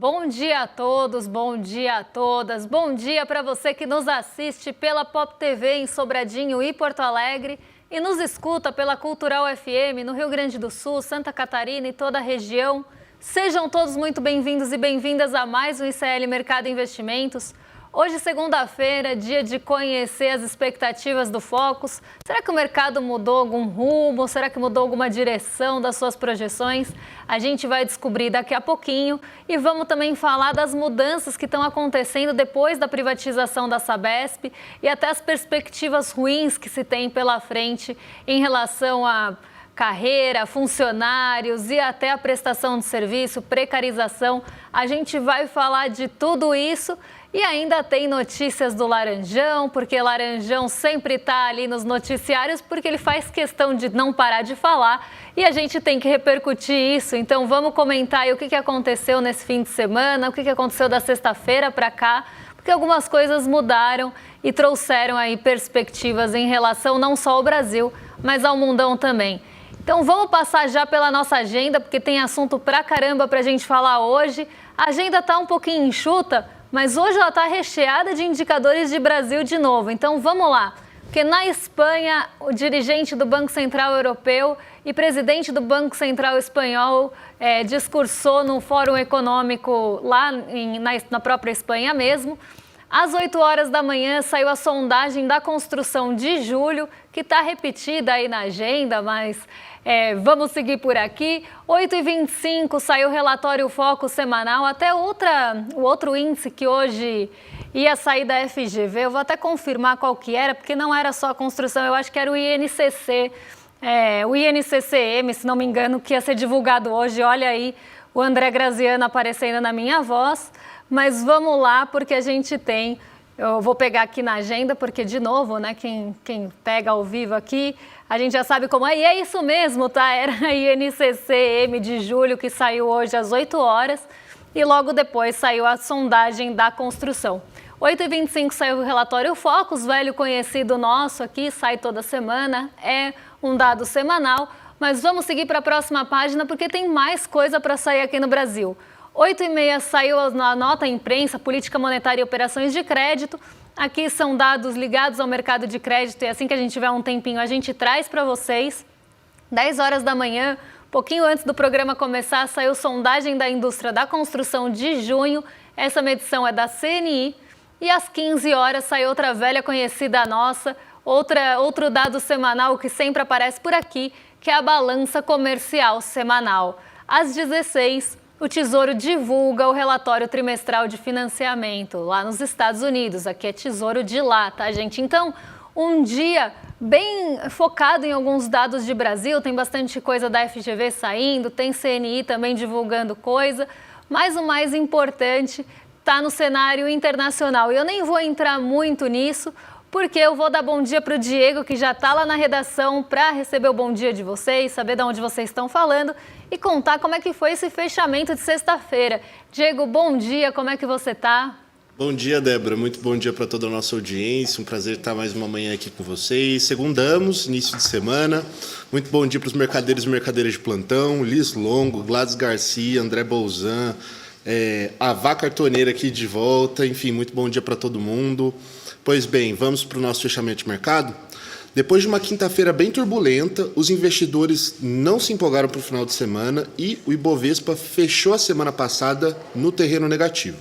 Bom dia a todos, bom dia a todas, bom dia para você que nos assiste pela Pop TV em Sobradinho e Porto Alegre e nos escuta pela Cultural FM no Rio Grande do Sul, Santa Catarina e toda a região. Sejam todos muito bem-vindos e bem-vindas a mais um ICL Mercado Investimentos. Hoje, segunda-feira, dia de conhecer as expectativas do Focus. Será que o mercado mudou algum rumo? Será que mudou alguma direção das suas projeções? A gente vai descobrir daqui a pouquinho e vamos também falar das mudanças que estão acontecendo depois da privatização da Sabesp e até as perspectivas ruins que se tem pela frente em relação a carreira, funcionários e até a prestação de serviço, precarização. A gente vai falar de tudo isso. E ainda tem notícias do Laranjão, porque Laranjão sempre está ali nos noticiários, porque ele faz questão de não parar de falar e a gente tem que repercutir isso. Então vamos comentar aí o que aconteceu nesse fim de semana, o que aconteceu da sexta-feira para cá, porque algumas coisas mudaram e trouxeram aí perspectivas em relação não só ao Brasil, mas ao mundão também. Então vamos passar já pela nossa agenda, porque tem assunto pra caramba pra gente falar hoje. A agenda tá um pouquinho enxuta, mas hoje ela está recheada de indicadores de Brasil de novo. Então vamos lá, porque na Espanha o dirigente do Banco Central Europeu e presidente do Banco Central Espanhol discursou no Fórum Econômico lá na própria Espanha mesmo. Às 8 horas da manhã saiu a sondagem da construção de julho, que está repetida aí na agenda, mas vamos seguir por aqui. 8h25 saiu o relatório Focus semanal, até o outro índice que hoje ia sair da FGV. Eu vou até confirmar qual que era, porque não era só a construção, eu acho que era o INCC, o INCCM, se não me engano, que ia ser divulgado hoje. Olha aí o André Graziano aparecendo na minha voz. Mas vamos lá, porque a gente tem, eu vou pegar aqui na agenda, porque de novo, né, quem pega ao vivo aqui, a gente já sabe como é, e é isso mesmo, tá? Era a INCC-M de julho que saiu hoje às 8 horas e logo depois saiu a sondagem da construção. 8h25 saiu o relatório Focus, velho conhecido nosso aqui, sai toda semana, é um dado semanal, mas vamos seguir para a próxima página porque tem mais coisa para sair aqui no Brasil. 8h30 saiu a nota imprensa, política monetária e operações de crédito. Aqui são dados ligados ao mercado de crédito e assim que a gente tiver um tempinho a gente traz para vocês. 10 horas da manhã, pouquinho antes do programa começar, saiu sondagem da indústria da construção de junho. Essa medição é da CNI. E às 15 horas saiu outra velha conhecida nossa, outro dado semanal que sempre aparece por aqui, que é a balança comercial semanal. Às 16 o Tesouro divulga o relatório trimestral de financiamento lá nos Estados Unidos. Aqui é Tesouro de lá, tá, gente? Então, um dia bem focado em alguns dados de Brasil. Tem bastante coisa da FGV saindo, tem CNI também divulgando coisa. Mas o mais importante está no cenário internacional. E eu nem vou entrar muito nisso, porque eu vou dar bom dia para o Diego, que já está lá na redação para receber o bom dia de vocês, saber de onde vocês estão falando e contar como é que foi esse fechamento de sexta-feira. Diego, bom dia, como é que você está? Bom dia, Débora. Muito bom dia para toda a nossa audiência. Um prazer estar mais uma manhã aqui com vocês. Segundamos, início de semana. Muito bom dia para os mercadeiros e mercadeiras de plantão. Liz Longo, Gladys Garcia, André Bolzan, a Vá Cartoneira aqui de volta. Enfim, muito bom dia para todo mundo. Pois bem, vamos para o nosso fechamento de mercado. Depois de uma quinta-feira bem turbulenta, os investidores não se empolgaram para o final de semana e o Ibovespa fechou a semana passada no terreno negativo.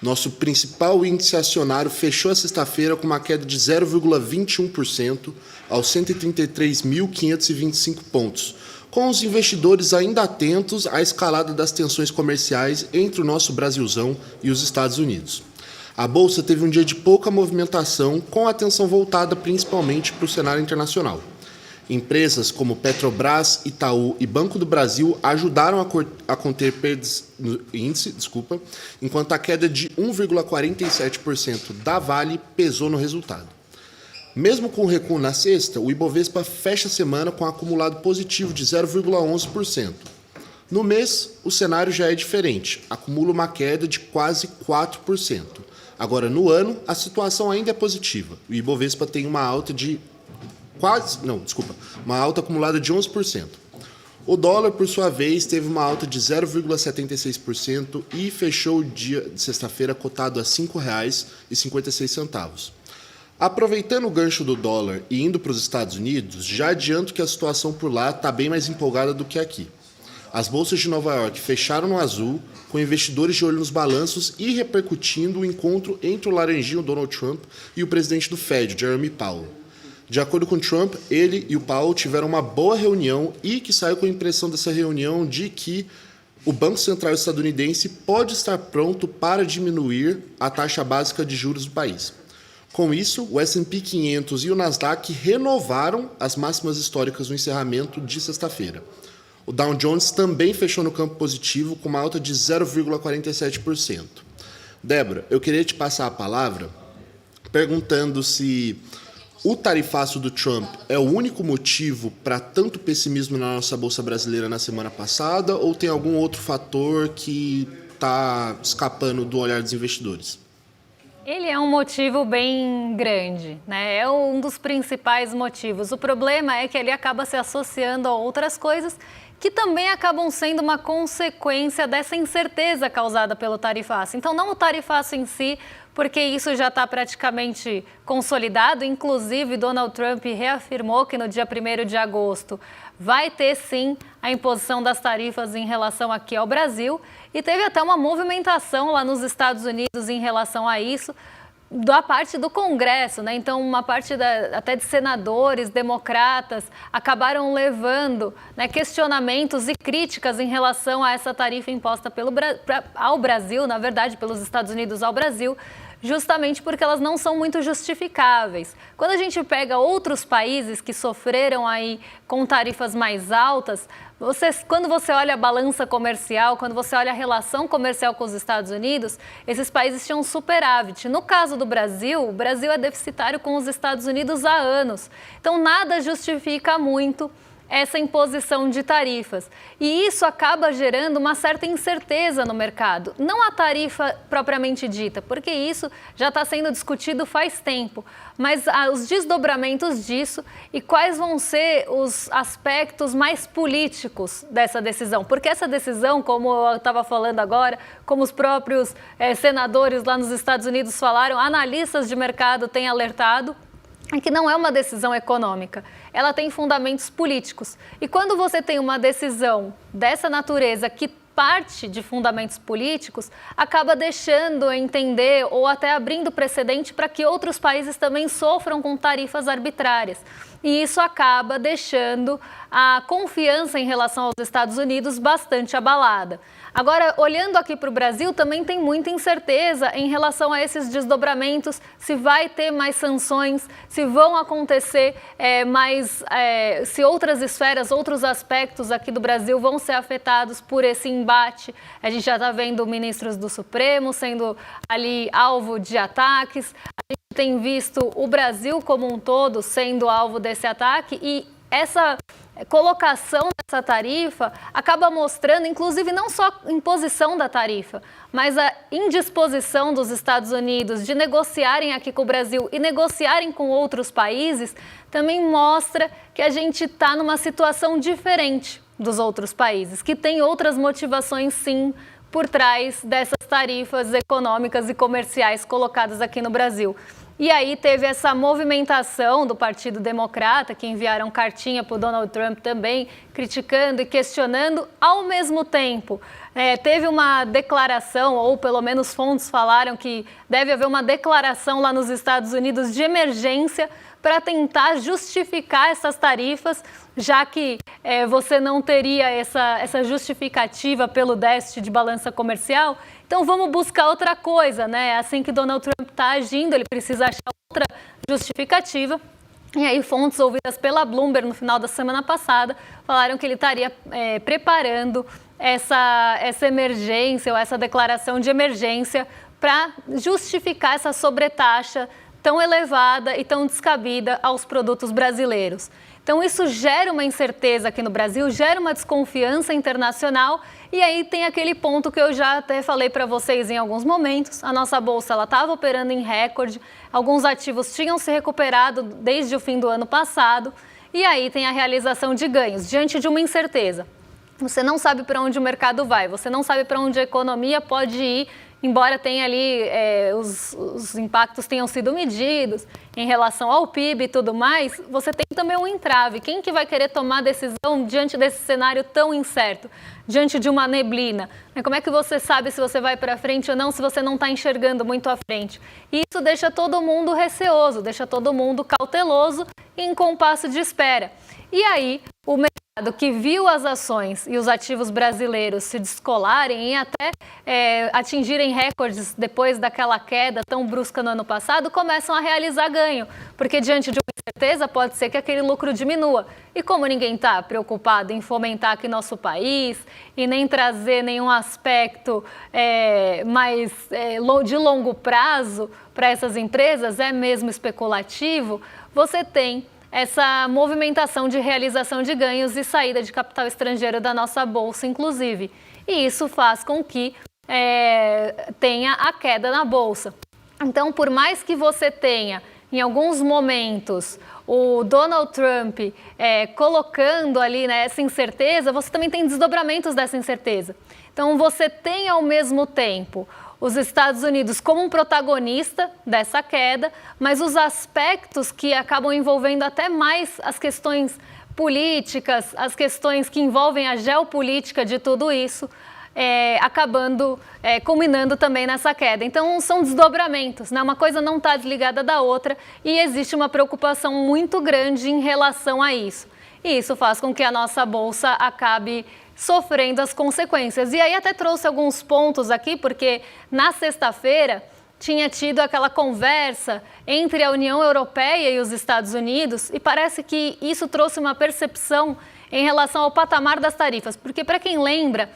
Nosso principal índice acionário fechou a sexta-feira com uma queda de 0,21% aos 133.525 pontos, com os investidores ainda atentos à escalada das tensões comerciais entre o nosso Brasilzão e os Estados Unidos. A Bolsa teve um dia de pouca movimentação, com a atenção voltada principalmente para o cenário internacional. Empresas como Petrobras, Itaú e Banco do Brasil ajudaram a conter perdas no índice, enquanto a queda de 1,47% da Vale pesou no resultado. Mesmo com o recuo na sexta, o Ibovespa fecha a semana com um acumulado positivo de 0,11%. No mês, o cenário já é diferente, acumula uma queda de quase 4%. Agora, no ano, a situação ainda é positiva. O Ibovespa tem uma alta acumulada de 11%. O dólar, por sua vez, teve uma alta de 0,76% e fechou o dia de sexta-feira cotado a R$ 5,56. Aproveitando o gancho do dólar e indo para os Estados Unidos, já adianto que a situação por lá está bem mais empolgada do que aqui. As bolsas de Nova York fecharam no azul, com investidores de olho nos balanços e repercutindo o encontro entre o laranjinho Donald Trump e o presidente do Fed, Jeremy Powell. De acordo com Trump, ele e o Powell tiveram uma boa reunião e que saiu com a impressão dessa reunião de que o Banco Central estadunidense pode estar pronto para diminuir a taxa básica de juros do país. Com isso, o S&P 500 e o Nasdaq renovaram as máximas históricas no encerramento de sexta-feira. O Dow Jones também fechou no campo positivo com uma alta de 0,47%. Débora, eu queria te passar a palavra perguntando se o tarifaço do Trump é o único motivo para tanto pessimismo na nossa Bolsa Brasileira na semana passada ou tem algum outro fator que está escapando do olhar dos investidores? Ele é um motivo bem grande, né? É um dos principais motivos. O problema é que ele acaba se associando a outras coisas que também acabam sendo uma consequência dessa incerteza causada pelo tarifaço. Então, não o tarifaço em si, porque isso já está praticamente consolidado. Inclusive, Donald Trump reafirmou que no dia 1º de agosto vai ter, sim, a imposição das tarifas em relação aqui ao Brasil. E teve até uma movimentação lá nos Estados Unidos em relação a isso, da parte do Congresso, né? Então, uma parte até de senadores, democratas, acabaram levando, né, questionamentos e críticas em relação a essa tarifa imposta ao Brasil, na verdade, pelos Estados Unidos ao Brasil, justamente porque elas não são muito justificáveis. Quando a gente pega outros países que sofreram aí com tarifas mais altas, quando você olha a balança comercial, quando você olha a relação comercial com os Estados Unidos, esses países tinham superávit. No caso do Brasil, o Brasil é deficitário com os Estados Unidos há anos. Então, nada justifica muito essa imposição de tarifas. E isso acaba gerando uma certa incerteza no mercado. Não a tarifa propriamente dita, porque isso já está sendo discutido faz tempo, mas os desdobramentos disso e quais vão ser os aspectos mais políticos dessa decisão. Porque essa decisão, como eu estava falando agora, como os próprios senadores lá nos Estados Unidos falaram, analistas de mercado têm alertado, é que não é uma decisão econômica, ela tem fundamentos políticos. E quando você tem uma decisão dessa natureza que parte de fundamentos políticos, acaba deixando entender ou até abrindo precedente para que outros países também sofram com tarifas arbitrárias. E isso acaba deixando a confiança em relação aos Estados Unidos bastante abalada. Agora, olhando aqui para o Brasil, também tem muita incerteza em relação a esses desdobramentos, se vai ter mais sanções, se vão acontecer se outras esferas, outros aspectos aqui do Brasil vão ser afetados por esse embate. A gente já está vendo ministros do Supremo sendo ali alvo de ataques, a gente tem visto o Brasil como um todo sendo alvo desse ataque e essa colocação dessa tarifa acaba mostrando, inclusive, não só a imposição da tarifa, mas a indisposição dos Estados Unidos de negociarem aqui com o Brasil e negociarem com outros países, também mostra que a gente está numa situação diferente dos outros países, que tem outras motivações, sim, por trás dessas tarifas econômicas e comerciais colocadas aqui no Brasil. E aí teve essa movimentação do Partido Democrata, que enviaram cartinha para o Donald Trump também, criticando e questionando. Ao mesmo tempo, teve uma declaração, ou pelo menos fontes falaram que deve haver uma declaração lá nos Estados Unidos de emergência para tentar justificar essas tarifas, já que você não teria essa justificativa pelo déficit de balança comercial. Então vamos buscar outra coisa, né? Assim que Donald Trump está agindo, ele precisa achar outra justificativa. E aí fontes ouvidas pela Bloomberg no final da semana passada falaram que ele estaria preparando essa emergência ou essa declaração de emergência para justificar essa sobretaxa tão elevada e tão descabida aos produtos brasileiros. Então, isso gera uma incerteza aqui no Brasil, gera uma desconfiança internacional e aí tem aquele ponto que eu já até falei para vocês em alguns momentos. A nossa bolsa estava operando em recorde, alguns ativos tinham se recuperado desde o fim do ano passado E aí tem a realização de ganhos diante de uma incerteza. Você não sabe para onde o mercado vai, você não sabe para onde a economia pode ir, embora tenha ali os impactos tenham sido medidos em relação ao PIB e tudo mais, você tem também um entrave. Quem que vai querer tomar decisão diante desse cenário tão incerto, diante de uma neblina? Como é que você sabe se você vai para frente ou não, se você não está enxergando muito à frente? E isso deixa todo mundo receoso, deixa todo mundo cauteloso e em compasso de espera. E aí, o mercado que viu as ações e os ativos brasileiros se descolarem e até atingirem recordes depois daquela queda tão brusca no ano passado, começam a realizar ganho, porque diante de uma incerteza pode ser que aquele lucro diminua. E como ninguém está preocupado em fomentar aqui nosso país e nem trazer nenhum aspecto de longo prazo para essas empresas, é mesmo especulativo, você tem essa movimentação de realização de ganhos e saída de capital estrangeiro da nossa bolsa, inclusive. E isso faz com que tenha a queda na bolsa. Então, por mais que você tenha, em alguns momentos, o Donald Trump colocando ali essa incerteza, você também tem desdobramentos dessa incerteza. Então, você tem ao mesmo tempo os Estados Unidos como um protagonista dessa queda, mas os aspectos que acabam envolvendo até mais as questões políticas, as questões que envolvem a geopolítica de tudo isso, acabando culminando também nessa queda. Então, são desdobramentos, né? Uma coisa não está desligada da outra e existe uma preocupação muito grande em relação a isso. E isso faz com que a nossa bolsa acabe sofrendo as consequências. E aí até trouxe alguns pontos aqui, porque na sexta-feira tinha tido aquela conversa entre a União Europeia e os Estados Unidos e parece que isso trouxe uma percepção em relação ao patamar das tarifas. Porque, para quem lembra,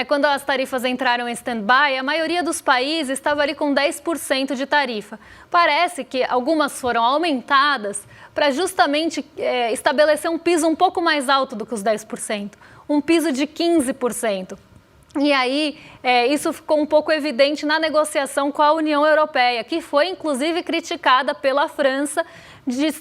quando as tarifas entraram em stand-by, a maioria dos países estava ali com 10% de tarifa. Parece que algumas foram aumentadas para justamente estabelecer um piso um pouco mais alto do que os 10%, um piso de 15%. E aí, isso ficou um pouco evidente na negociação com a União Europeia, que foi inclusive criticada pela França de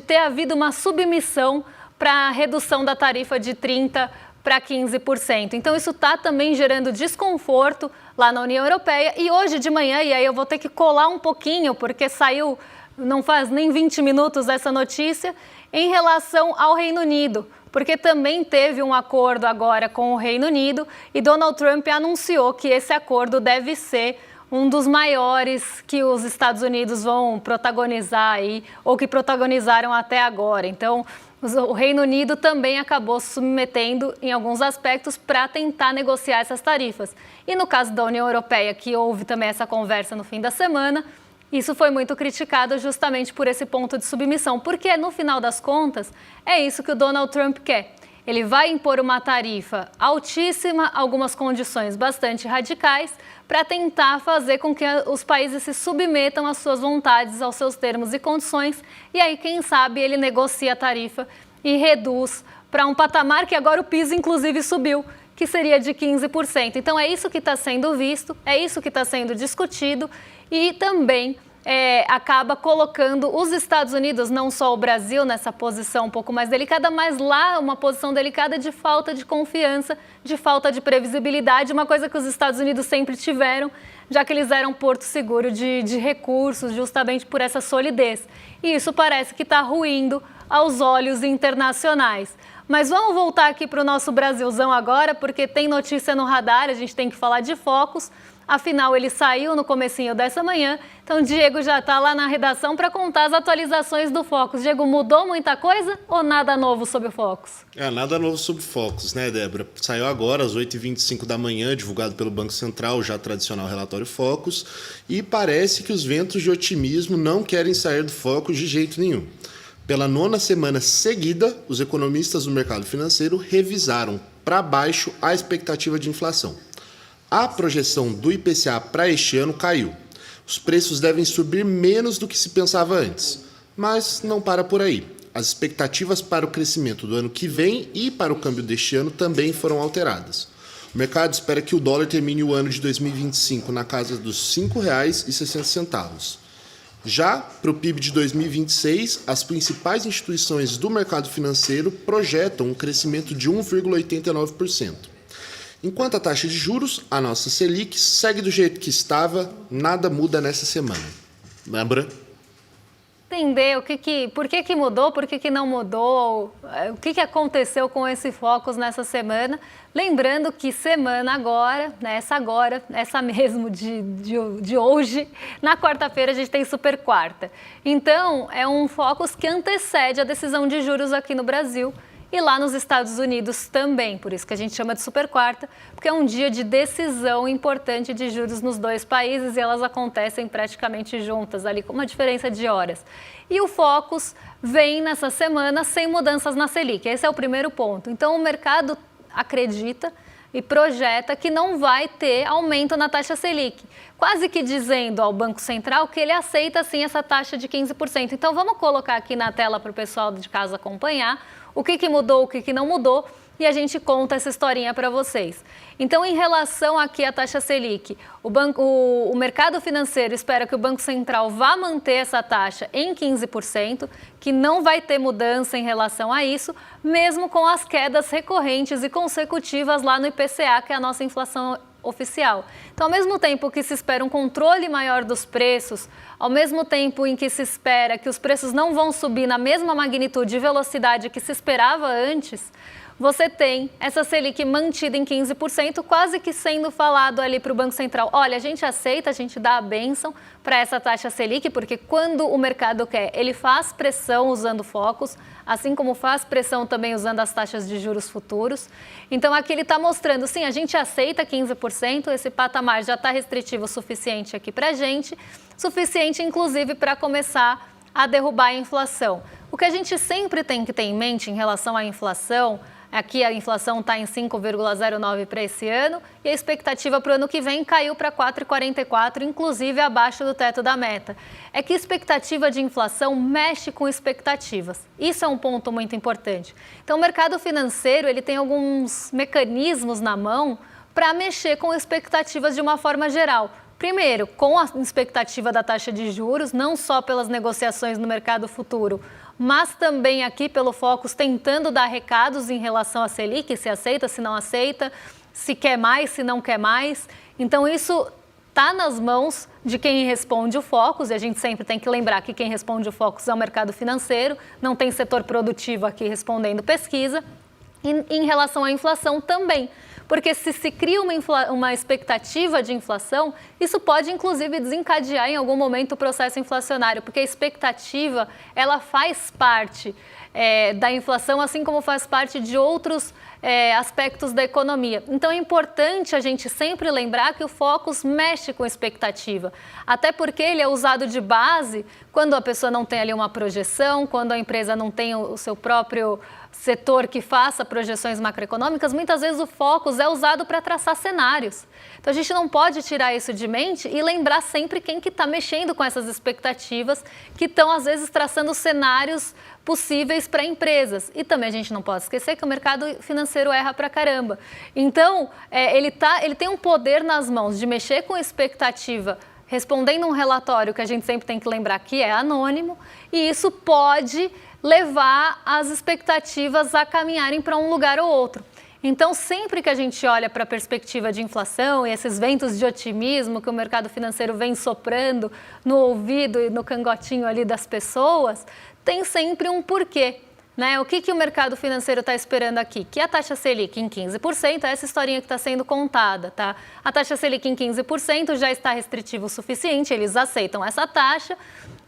ter havido uma submissão para a redução da tarifa de 30% para 15%. Então, isso está também gerando desconforto lá na União Europeia. E hoje de manhã, e aí eu vou ter que colar um pouquinho, porque saiu não faz nem 20 minutos essa notícia, em relação ao Reino Unido, porque também teve um acordo agora com o Reino Unido e Donald Trump anunciou que esse acordo deve ser um dos maiores que os Estados Unidos vão protagonizar aí, ou que protagonizaram até agora. Então, o Reino Unido também acabou se submetendo em alguns aspectos para tentar negociar essas tarifas. E no caso da União Europeia, que houve também essa conversa no fim da semana, isso foi muito criticado justamente por esse ponto de submissão, porque no final das contas é isso que o Donald Trump quer. Ele vai impor uma tarifa altíssima, algumas condições bastante radicais, para tentar fazer com que os países se submetam às suas vontades, aos seus termos e condições, e aí, quem sabe, ele negocia a tarifa e reduz para um patamar que agora o piso, inclusive, subiu, que seria de 15%. Então, é isso que está sendo visto, é isso que está sendo discutido e também acaba colocando os Estados Unidos, não só o Brasil, nessa posição um pouco mais delicada, mas lá uma posição delicada de falta de confiança, de falta de previsibilidade, uma coisa que os Estados Unidos sempre tiveram, já que eles eram porto seguro de recursos, justamente por essa solidez. E isso parece que está ruindo aos olhos internacionais. Mas vamos voltar aqui para o nosso Brasilzão agora, porque tem notícia no radar, a gente tem que falar de Focus. Afinal, ele saiu no comecinho dessa manhã, então o Diego já está lá na redação para contar as atualizações do Focus. Diego, mudou muita coisa ou nada novo sobre o Focus? Nada novo sobre o Focus, né, Débora? Saiu agora, às 8h25 da manhã, divulgado pelo Banco Central, o já tradicional relatório Focus, e parece que os ventos de otimismo não querem sair do Focus de jeito nenhum. Pela 9ª semana seguida, os economistas do mercado financeiro revisaram para baixo a expectativa de inflação. A projeção do IPCA para este ano caiu. Os preços devem subir menos do que se pensava antes, mas não para por aí. As expectativas para o crescimento do ano que vem e para o câmbio deste ano também foram alteradas. O mercado espera que o dólar termine o ano de 2025 na casa dos R$ 5,60. Já para o PIB de 2026, as principais instituições do mercado financeiro projetam um crescimento de 1,89%. Enquanto a taxa de juros, a nossa Selic, segue do jeito que estava, nada muda nessa semana. Lembra? Entender por que mudou, por que não mudou, o que aconteceu com esse Focus nessa semana. Lembrando que semana agora, essa mesmo de hoje, na quarta-feira a gente tem super quarta. Então, é um Focus que antecede a decisão de juros aqui no Brasil e lá nos Estados Unidos também, por isso que a gente chama de super quarta, porque é um dia de decisão importante de juros nos dois países e elas acontecem praticamente juntas, ali com uma diferença de horas. E o Focus vem nessa semana sem mudanças na Selic, esse é o primeiro ponto. Então o mercado acredita e projeta que não vai ter aumento na taxa Selic, quase que dizendo ao Banco Central que ele aceita sim essa taxa de 15%. Então vamos colocar aqui na tela para o pessoal de casa acompanhar o que mudou, o que não mudou, e a gente conta essa historinha para vocês. Então, em relação aqui à taxa Selic, o mercado financeiro espera que o Banco Central vá manter essa taxa em 15%, que não vai ter mudança em relação a isso, mesmo com as quedas recorrentes e consecutivas lá no IPCA, que é a nossa inflação oficial. Então, ao mesmo tempo que se espera um controle maior dos preços, ao mesmo tempo em que se espera que os preços não vão subir na mesma magnitude e velocidade que se esperava antes, você tem essa Selic mantida em 15%, quase que sendo falado ali para o Banco Central, olha, a gente aceita, a gente dá a bênção para essa taxa Selic, porque quando o mercado quer, ele faz pressão usando focos, assim como faz pressão também usando as taxas de juros futuros. Então aqui ele está mostrando, sim, a gente aceita 15%, esse patamar já está restritivo o suficiente aqui para a gente, suficiente inclusive para começar a derrubar a inflação. O que a gente sempre tem que ter em mente em relação à inflação, aqui a inflação está em 5,09 para esse ano e a expectativa para o ano que vem caiu para 4,44, inclusive abaixo do teto da meta. É que expectativa de inflação mexe com expectativas. Isso é um ponto muito importante. Então, o mercado financeiro ele tem alguns mecanismos na mão para mexer com expectativas de uma forma geral. Primeiro, com a expectativa da taxa de juros, não só pelas negociações no mercado futuro, mas também aqui pelo Focus tentando dar recados em relação à Selic, se aceita, se não aceita, se quer mais, se não quer mais. Então isso está nas mãos de quem responde o Focus, e a gente sempre tem que lembrar que quem responde o Focus é o mercado financeiro, não tem setor produtivo aqui respondendo pesquisa. E em relação à inflação também, porque se cria uma expectativa de inflação, isso pode inclusive desencadear em algum momento o processo inflacionário, porque a expectativa ela faz parte da inflação, assim como faz parte de outros aspectos da economia. Então é importante a gente sempre lembrar que o Focus mexe com expectativa, até porque ele é usado de base quando a pessoa não tem ali uma projeção, quando a empresa não tem o seu próprio setor que faça projeções macroeconômicas, muitas vezes o Focus é usado para traçar cenários. Então a gente não pode tirar isso de mente e lembrar sempre quem que está mexendo com essas expectativas, que estão às vezes traçando cenários possíveis para empresas. E também a gente não pode esquecer que o mercado financeiro erra pra caramba. Então ele tem um poder nas mãos de mexer com expectativa, respondendo um relatório que a gente sempre tem que lembrar que é anônimo, e isso pode levar as expectativas a caminharem para um lugar ou outro. Então, sempre que a gente olha para a perspectiva de inflação e esses ventos de otimismo que o mercado financeiro vem soprando no ouvido e no cangotinho ali das pessoas, tem sempre um porquê. Né? O que o mercado financeiro está esperando aqui? Que a taxa Selic em 15%, é essa historinha que está sendo contada, tá? A taxa Selic em 15% já está restritiva o suficiente, eles aceitam essa taxa,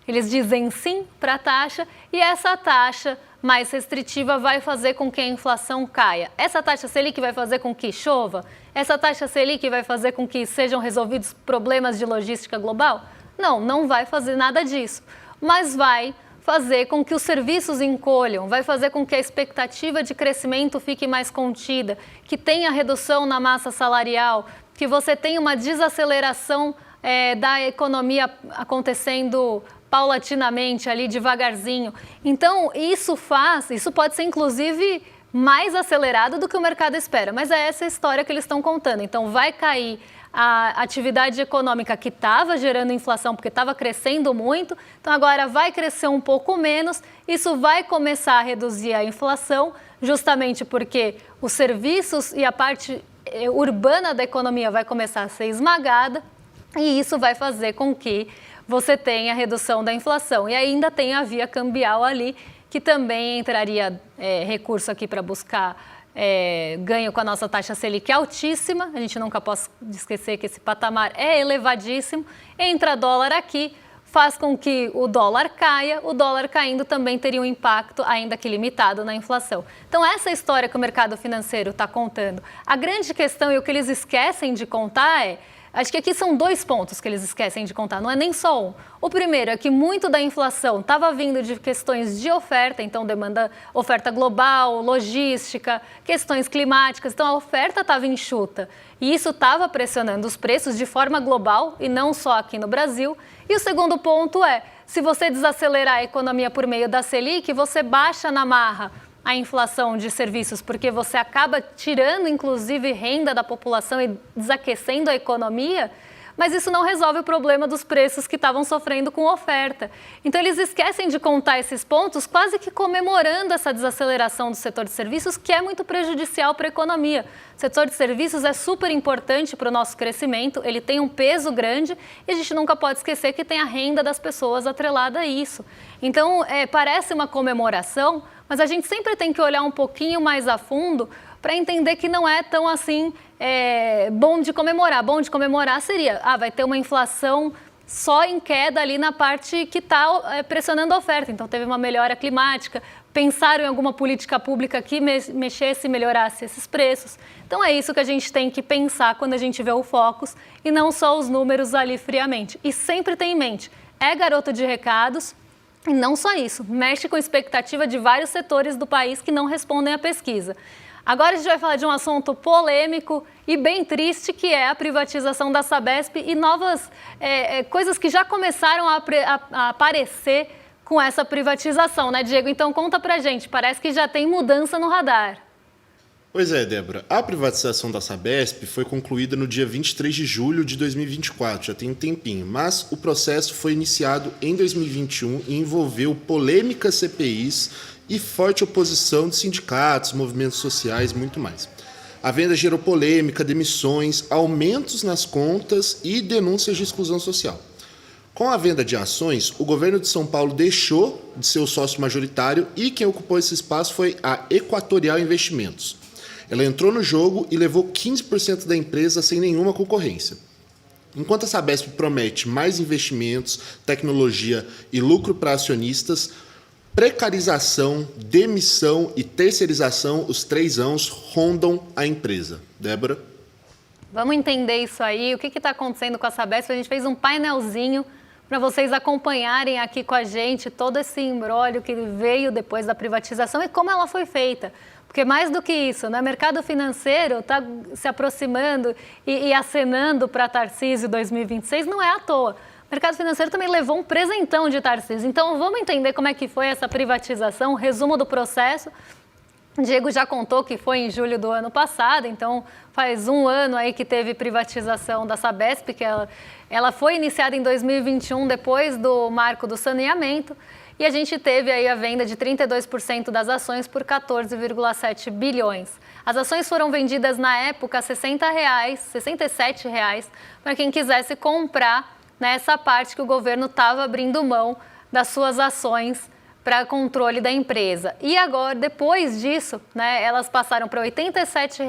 eles dizem sim para a taxa e essa taxa mais restritiva vai fazer com que a inflação caia. Essa taxa Selic vai fazer com que chova? Essa taxa Selic vai fazer com que sejam resolvidos problemas de logística global? Não, não vai fazer nada disso, mas vai fazer com que os serviços encolham, vai fazer com que a expectativa de crescimento fique mais contida, que tenha redução na massa salarial, que você tenha uma desaceleração da economia acontecendo paulatinamente, ali devagarzinho. Então, isso pode ser inclusive mais acelerado do que o mercado espera, mas é essa a história que eles estão contando. Então, vai cair a atividade econômica que estava gerando inflação, porque estava crescendo muito, então agora vai crescer um pouco menos, isso vai começar a reduzir a inflação, justamente porque os serviços e a parte urbana da economia vai começar a ser esmagada, e isso vai fazer com que você tenha a redução da inflação. E ainda tem a via cambial ali, que também entraria recurso aqui para buscar ganho com a nossa taxa Selic altíssima. A gente nunca pode esquecer que esse patamar é elevadíssimo. Entra dólar aqui, faz com que o dólar caia. O dólar caindo também teria um impacto, ainda que limitado, na inflação. Então, essa história que o mercado financeiro está contando. A grande questão e o que eles esquecem de contar acho que aqui são 2 pontos que eles esquecem de contar, não é nem só um. O primeiro é que muito da inflação estava vindo de questões de oferta, então oferta global, logística, questões climáticas, então a oferta estava enxuta. E isso estava pressionando os preços de forma global e não só aqui no Brasil. E o segundo ponto se você desacelerar a economia por meio da Selic, você baixa na marra a inflação de serviços, porque você acaba tirando, inclusive, renda da população e desaquecendo a economia, mas isso não resolve o problema dos preços que estavam sofrendo com oferta. Então, eles esquecem de contar esses pontos, quase que comemorando essa desaceleração do setor de serviços, que é muito prejudicial para a economia. O setor de serviços é super importante para o nosso crescimento, ele tem um peso grande e a gente nunca pode esquecer que tem a renda das pessoas atrelada a isso. Então, parece uma comemoração, mas a gente sempre tem que olhar um pouquinho mais a fundo para entender que não é tão assim bom de comemorar. Bom de comemorar seria, vai ter uma inflação só em queda ali na parte que está pressionando a oferta. Então, teve uma melhora climática, pensaram em alguma política pública que mexesse e melhorasse esses preços. Então, é isso que a gente tem que pensar quando a gente vê o Focus e não só os números ali friamente. E sempre tem em mente, garoto de recados. E não só isso, mexe com a expectativa de vários setores do país que não respondem à pesquisa. Agora a gente vai falar de um assunto polêmico e bem triste, que é a privatização da Sabesp e novas coisas que já começaram a aparecer com essa privatização, né, Diego? Então conta pra gente, parece que já tem mudança no radar. Pois é, Débora. A privatização da Sabesp foi concluída no dia 23 de julho de 2024, já tem um tempinho, mas o processo foi iniciado em 2021 e envolveu polêmicas CPIs e forte oposição de sindicatos, movimentos sociais e muito mais. A venda gerou polêmica, demissões, aumentos nas contas e denúncias de exclusão social. Com a venda de ações, o governo de São Paulo deixou de ser o sócio majoritário e quem ocupou esse espaço foi a Equatorial Investimentos. Ela entrou no jogo e levou 15% da empresa sem nenhuma concorrência. Enquanto a Sabesp promete mais investimentos, tecnologia e lucro para acionistas, precarização, demissão e terceirização, os 3 Ãos, rondam a empresa. Débora? Vamos entender isso aí, o que está acontecendo com a Sabesp. A gente fez um painelzinho para vocês acompanharem aqui com a gente todo esse imbróglio que veio depois da privatização e como ela foi feita. Porque mais do que isso, né? O mercado financeiro está se aproximando e acenando para Tarcísio 2026, não é à toa. O mercado financeiro também levou um presentão de Tarcísio. Então, vamos entender como é que foi essa privatização, resumo do processo. O Diego já contou que foi em julho do ano passado, então faz 1 ano aí que teve privatização da Sabesp, que ela foi iniciada em 2021, depois do marco do saneamento. E a gente teve aí a venda de 32% das ações por 14,7 bilhões. As ações foram vendidas na época a R$ 60, R$ 67, para quem quisesse comprar nessa parte que o governo estava abrindo mão das suas ações para controle da empresa. E agora, depois disso, né, elas passaram para R$ 87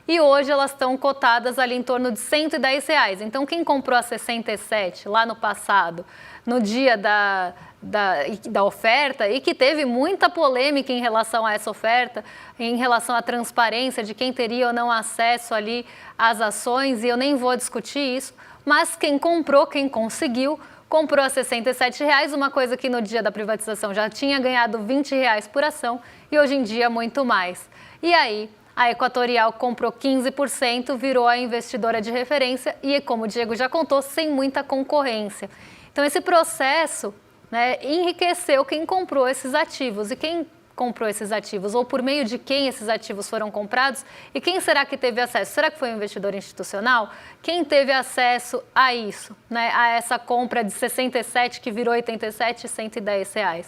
e hoje elas estão cotadas ali em torno de R$ 110. Então, quem comprou a 67 lá no passado, no dia da oferta, e que teve muita polêmica em relação a essa oferta, em relação à transparência de quem teria ou não acesso ali às ações, e eu nem vou discutir isso, mas quem comprou, quem conseguiu, comprou a R$ 67, uma coisa que no dia da privatização já tinha ganhado R$ 20 por ação e hoje em dia muito mais. E aí, a Equatorial comprou 15%, virou a investidora de referência e, como o Diego já contou, sem muita concorrência. Então, esse processo, né, enriqueceu quem comprou esses ativos e quem comprou esses ativos ou por meio de quem esses ativos foram comprados e quem será que teve acesso? Será que foi um investidor institucional? Quem teve acesso a isso, né? A essa compra de 67 que virou 87 e R$110?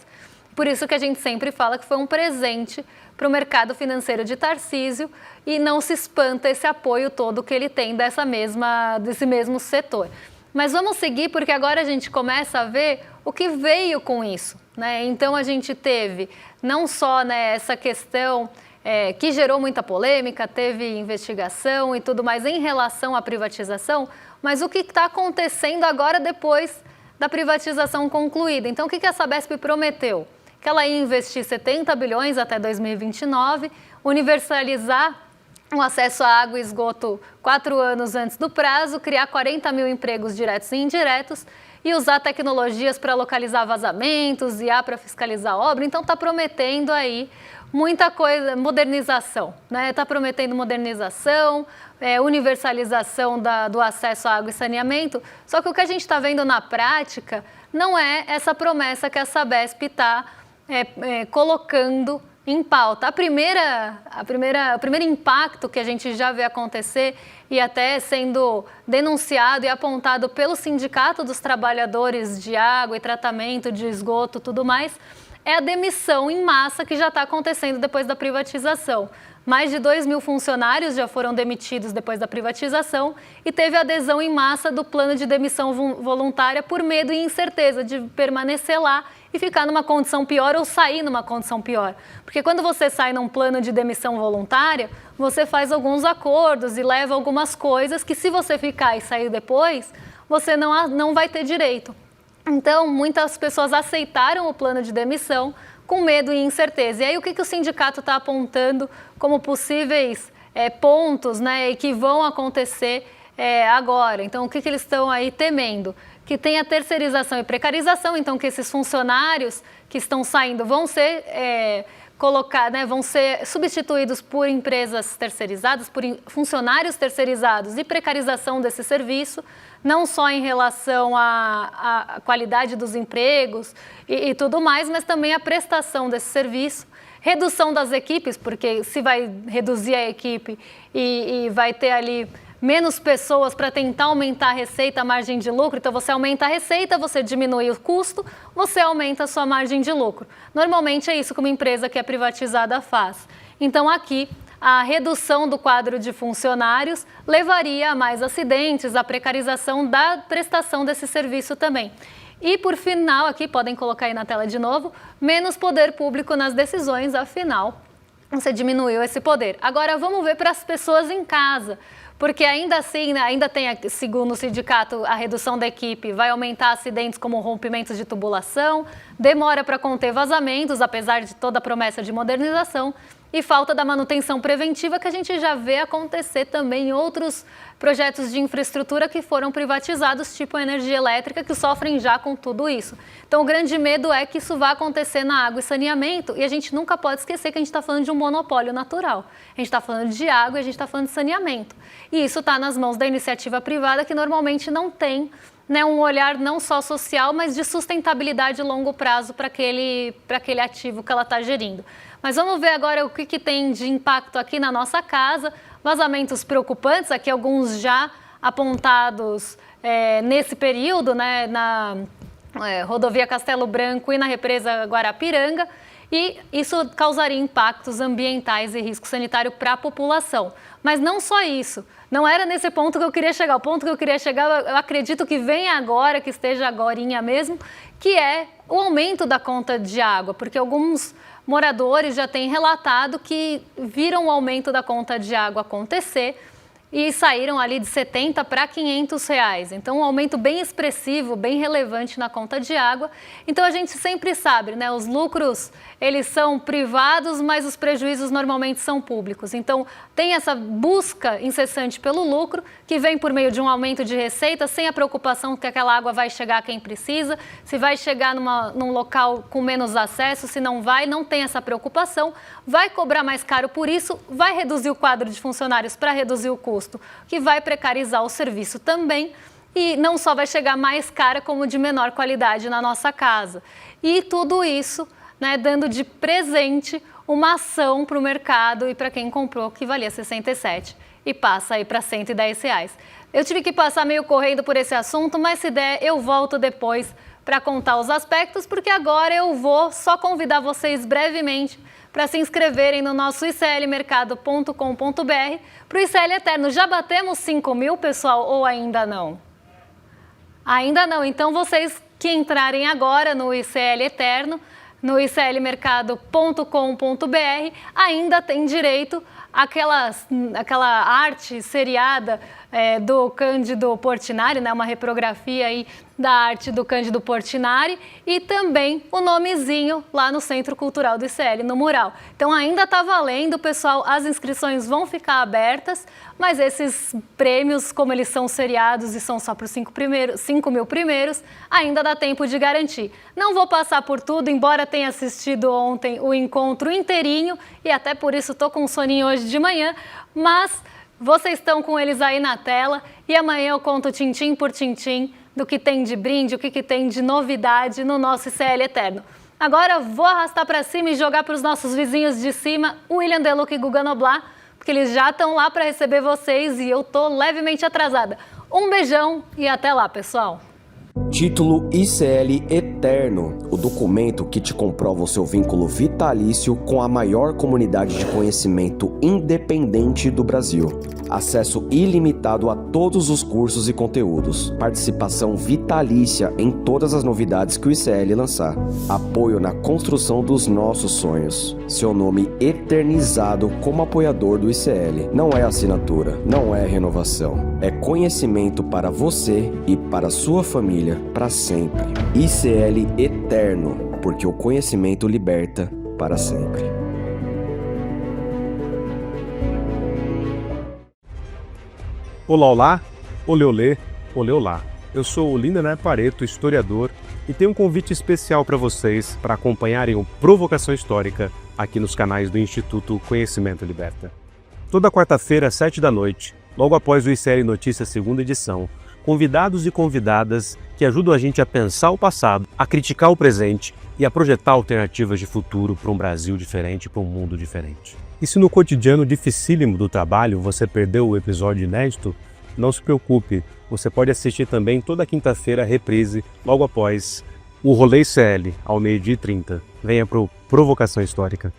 Por isso que a gente sempre fala que foi um presente para o mercado financeiro de Tarcísio e não se espanta esse apoio todo que ele tem desse mesmo setor. Mas vamos seguir porque agora a gente começa a ver o que veio com isso, né? Então a gente teve não só, né, essa questão que gerou muita polêmica, teve investigação e tudo mais em relação à privatização, mas o que está acontecendo agora depois da privatização concluída. Então o que a Sabesp prometeu? Que ela ia investir 70 bilhões até 2029, universalizar o acesso à água e esgoto 4 anos antes do prazo, criar 40 mil empregos diretos e indiretos e usar tecnologias para localizar vazamentos, IA para fiscalizar a obra. Então está prometendo aí muita coisa, modernização, né? Está prometendo modernização, universalização do acesso à água e saneamento. Só que o que a gente está vendo na prática não é essa promessa que a Sabesp está colocando em pauta. O primeiro impacto que a gente já vê acontecer e até sendo denunciado e apontado pelo Sindicato dos Trabalhadores de Água e Tratamento de Esgoto, tudo mais, é a demissão em massa que já está acontecendo depois da privatização. Mais de 2 mil funcionários já foram demitidos depois da privatização e teve adesão em massa do plano de demissão voluntária por medo e incerteza de permanecer lá e ficar numa condição pior ou sair numa condição pior. Porque quando você sai num plano de demissão voluntária, você faz alguns acordos e leva algumas coisas que se você ficar e sair depois, você não vai ter direito. Então, muitas pessoas aceitaram o plano de demissão com medo e incerteza. E aí, o que o sindicato está apontando como possíveis pontos, né, e que vão acontecer agora? Então, o que eles estão aí temendo? Que tenha terceirização e precarização, então que esses funcionários que estão saindo vão ser vão ser substituídos por empresas terceirizadas, por funcionários terceirizados e precarização desse serviço, não só em relação à qualidade dos empregos e tudo mais, mas também a prestação desse serviço, redução das equipes, porque se vai reduzir a equipe e vai ter ali menos pessoas para tentar aumentar a receita, a margem de lucro. Então, você aumenta a receita, você diminui o custo, você aumenta a sua margem de lucro. Normalmente, é isso que uma empresa que é privatizada faz. Então, aqui, a redução do quadro de funcionários levaria a mais acidentes, a precarização da prestação desse serviço também. E, por final, aqui, podem colocar aí na tela de novo, menos poder público nas decisões, afinal, você diminuiu esse poder. Agora, vamos ver para as pessoas em casa. Porque ainda assim, né, ainda tem, segundo o sindicato, a redução da equipe vai aumentar acidentes como rompimentos de tubulação, demora para conter vazamentos, apesar de toda a promessa de modernização, e falta da manutenção preventiva que a gente já vê acontecer também em outros projetos de infraestrutura que foram privatizados, tipo a energia elétrica, que sofrem já com tudo isso. Então, o grande medo é que isso vá acontecer na água e saneamento, e a gente nunca pode esquecer que a gente está falando de um monopólio natural. A gente está falando de água e a gente está falando de saneamento. E isso está nas mãos da iniciativa privada, que normalmente não tem, né, um olhar não só social, mas de sustentabilidade a longo prazo para aquele ativo que ela está gerindo. Mas vamos ver agora o que tem de impacto aqui na nossa casa. Vazamentos preocupantes, aqui alguns já apontados nesse período, né, na rodovia Castelo Branco e na represa Guarapiranga. E isso causaria impactos ambientais e risco sanitário para a população. Mas não só isso, não era nesse ponto que eu queria chegar. O ponto que eu queria chegar, eu acredito que vem agora, que esteja agorinha mesmo, que é o aumento da conta de água, porque alguns moradores já têm relatado que viram o aumento da conta de água acontecer e saíram ali de R$70 para R$500. Então, um aumento bem expressivo, bem relevante na conta de água. Então, a gente sempre sabe, né? Os lucros, eles são privados, mas os prejuízos normalmente são públicos. Então, tem essa busca incessante pelo lucro, que vem por meio de um aumento de receita, sem a preocupação que aquela água vai chegar a quem precisa, se vai chegar num local com menos acesso, se não vai, não tem essa preocupação, vai cobrar mais caro por isso, vai reduzir o quadro de funcionários para reduzir o custo, que vai precarizar o serviço também, e não só vai chegar mais cara, como de menor qualidade na nossa casa. E tudo isso né, dando de presente uma ação para o mercado e para quem comprou que valia 67 e passa aí para R$110. Eu tive que passar meio correndo por esse assunto, mas se der eu volto depois para contar os aspectos, porque agora eu vou só convidar vocês brevemente para se inscreverem no nosso iclmercado.com.br para o ICL Eterno. Já batemos 5 mil, pessoal, ou ainda não? Ainda não. Então, vocês que entrarem agora no ICL Eterno, no iclmercado.com.br, ainda tem direito àquela arte seriada do Cândido Portinari, né? Uma reprografia aí da arte do Cândido Portinari e também o nomezinho lá no Centro Cultural do ICL, no mural. Então ainda está valendo, pessoal, as inscrições vão ficar abertas, mas esses prêmios, como eles são seriados e são só para os 5 mil primeiros, ainda dá tempo de garantir. Não vou passar por tudo, embora tenha assistido ontem o encontro inteirinho e até por isso estou com um soninho hoje de manhã, mas vocês estão com eles aí na tela e amanhã eu conto tintim por tintim do que tem de brinde, o que tem de novidade no nosso ICL Eterno. Agora vou arrastar para cima e jogar para os nossos vizinhos de cima, o William Deluca e Guga Noblar, porque eles já estão lá para receber vocês e eu tô levemente atrasada. Um beijão e até lá, pessoal! Título ICL Eterno, o documento que te comprova o seu vínculo vitalício com a maior comunidade de conhecimento independente do Brasil. Acesso ilimitado a todos os cursos e conteúdos. Participação vitalícia em todas as novidades que o ICL lançar. Apoio na construção dos nossos sonhos. Seu nome eternizado como apoiador do ICL. Não é assinatura, não é renovação. É conhecimento para você e para sua família para sempre. ICL Eterno, porque o conhecimento liberta para sempre. Olá, olá, olê, olê, olê, olá. Eu sou o Lindener Pareto, historiador, e tenho um convite especial para vocês para acompanharem o Provocação Histórica aqui nos canais do Instituto Conhecimento Liberta. Toda quarta-feira, às 7 da noite, logo após o ICL Notícias segunda edição, convidados e convidadas que ajudam a gente a pensar o passado, a criticar o presente e a projetar alternativas de futuro para um Brasil diferente, para um mundo diferente. E se no cotidiano dificílimo do trabalho você perdeu o episódio inédito, não se preocupe, você pode assistir também toda quinta-feira a reprise, logo após o Rolê ICL, ao 12h30. Venha para o Provocação Histórica.